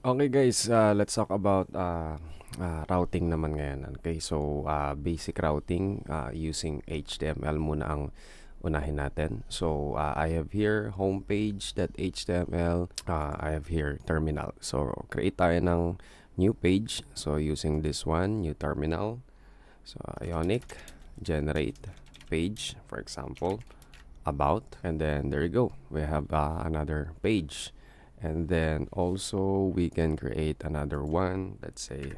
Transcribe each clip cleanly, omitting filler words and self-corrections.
Okay guys, let's talk about routing naman ngayon. Okay, so basic routing using HTML muna ang unahin natin. So I have here homepage.html, I have here terminal. So create tayo ng new page. So using this one, new terminal. So Ionic, generate page, for example, about, and then there you go. We have another page. And then also we can create another one. Let's say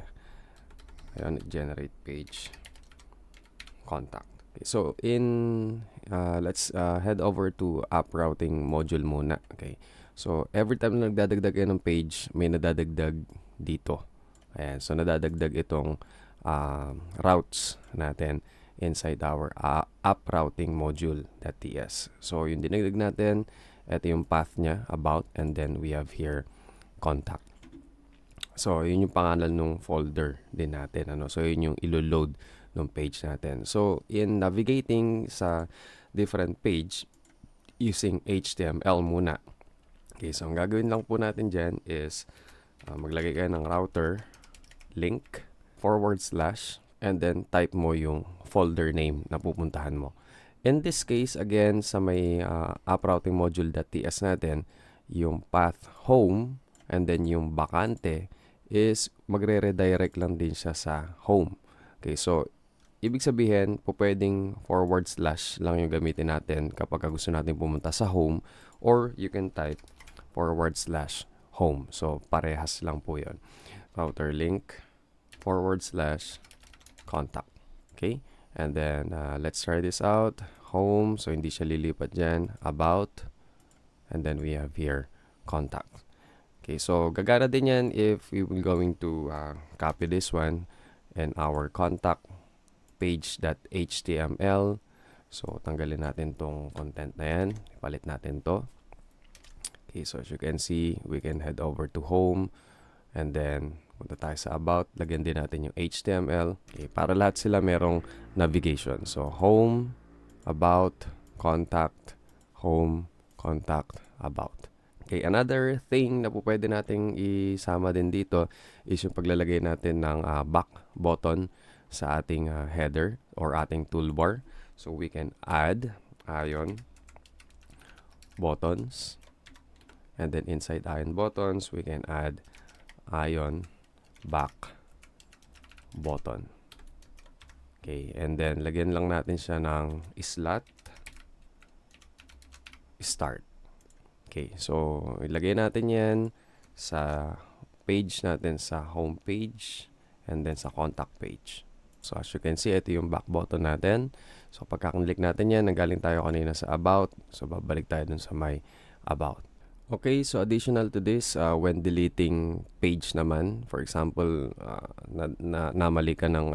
generate page contact. Okay, so let's head over to app routing module muna. Okay, so every time na nagdadagdag kayo ng page, may nadadagdag dito. Ayan, so nadadagdag itong routes natin inside our app routing module.ts. So yung dinagdag natin, ito yung path niya, about, and then we have here contact. So yun yung pangalan ng folder din natin, ano. So yun yung ilo-load ng page natin. So in navigating sa different page using HTML muna. Okay, so ang gagawin lang po natin dyan is maglagay kayo ng router link / and then type mo yung folder name na pupuntahan mo. In this case, again, sa may app routing module.ts natin, yung path home and then yung bakante is magre-redirect lang din siya sa home. Okay, so ibig sabihin, pwedeng / lang yung gamitin natin kapag gusto natin pumunta sa home, or you can type / home. So parehas lang po yun. Router link / contact. Okay? And then, let's try this out. Home, so hindi siya lilipat dyan. About, and then we have here contact. Okay, so gagana din yan if we will going to copy this one and our contact page.html. So tanggalin natin tong content na yan. Ipalit natin to. Okay, so as you can see, we can head over to home, and then punta tayo sa about, lagyan din natin yung HTML. Okay, para lahat sila merong navigation. So home, about, contact, home, contact, about. Okay, another thing na po pwede nating isama din dito is yung paglalagay natin ng back button sa ating header or ating toolbar. So we can add ion buttons, and then inside ion buttons, we can add ion back button. Okay, and then lagyan lang natin siya ng slot start. Okay, so ilagay natin yan sa page natin, sa home page, and then sa contact page. So as you can see, ito yung back button natin. So pagka-click natin yan, nanggaling tayo kanina sa about. So babalik tayo dun sa may about. Okay, so additional to this, when deleting page naman, for example, namali ka ng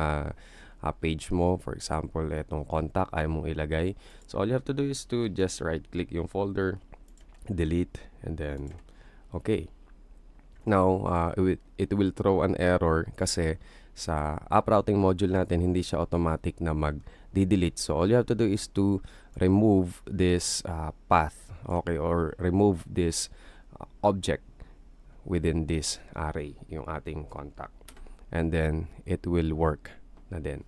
page mo, for example, itong contact, ayaw mong ilagay. So all you have to do is to just right-click yung folder, delete, and then, okay. Now, it will throw an error kasi sa app routing module natin, hindi siya automatic na mag-delete. So all you have to do is to remove this path, okay, or remove this object within this array, yung ating contact, and then it will work na din.